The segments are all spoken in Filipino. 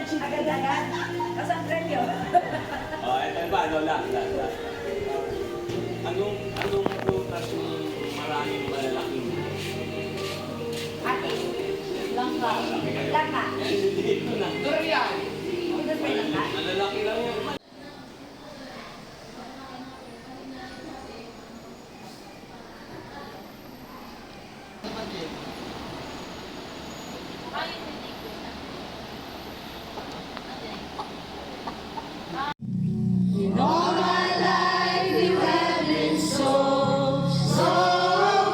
ng chicken. Agad-agad. Kasang premyo. Ito ba? Anong prutas yung maraming malalaking? Ate. Langka. Langka. Dito na. Durian. Ito may langka. Malalaki lang yan. All my life you have been so, so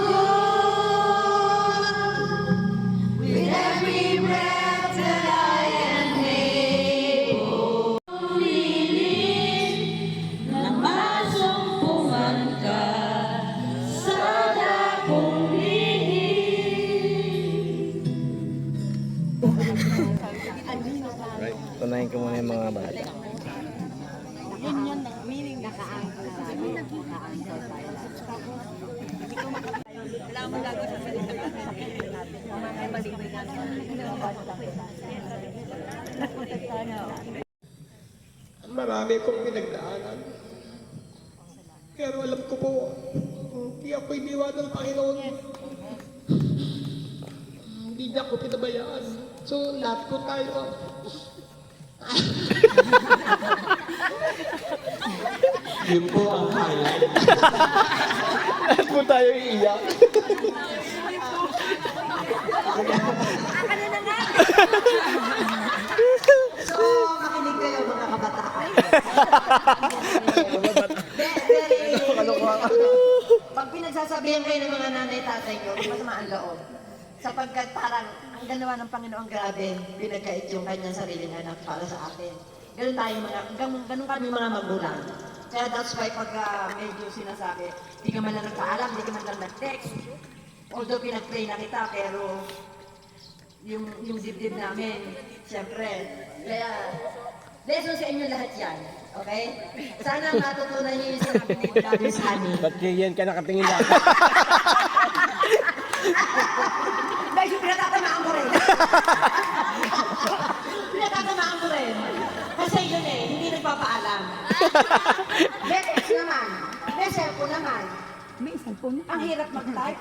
good. With every breath that I am able, pumilin na masumpungan ka sa dakong lihim. Right. Tunayin ko muna yung mga bata. Wala mo gagawin sa salita natin. Ay, maliwin Marami kong pinagdaanan. Pero alam ko po, hindi ako iniwan ng Panginoon. Hindi niya ako pinabayaan. So, lahat po tayo. Yun po ang highlight. Lahat po tayo iiyak. So, makinig kayo mga kabataan. Pag pinagsasabihan kayo ng mga nanay-tatay nyo, masama ang loob. Sapagkat parang ang ganawa ng Panginoon grabe, pinagkait yung kanyang sariling anak para sa atin. Ganun tayo ganun kami mga magulang. Kaya that's why pag medyo sinasabi, di ka man lang nagpaalam, di ka man lang nag-text. Although pinag-pray na kita, pero yung dibdib namin, siyempre. Kaya, lesson sa inyo lahat yan. Okay? Sana matutunan niyo yung sinabi ni Brother Sunny. Ba't yan ka nakatingin lang? Dahil pinatatamaan ko rin. Pinatatamaan ko rin. Kasi yun hindi nagpapaalam. Text naman. May cellphone naman. May cellphone? Ang hirap mag-type.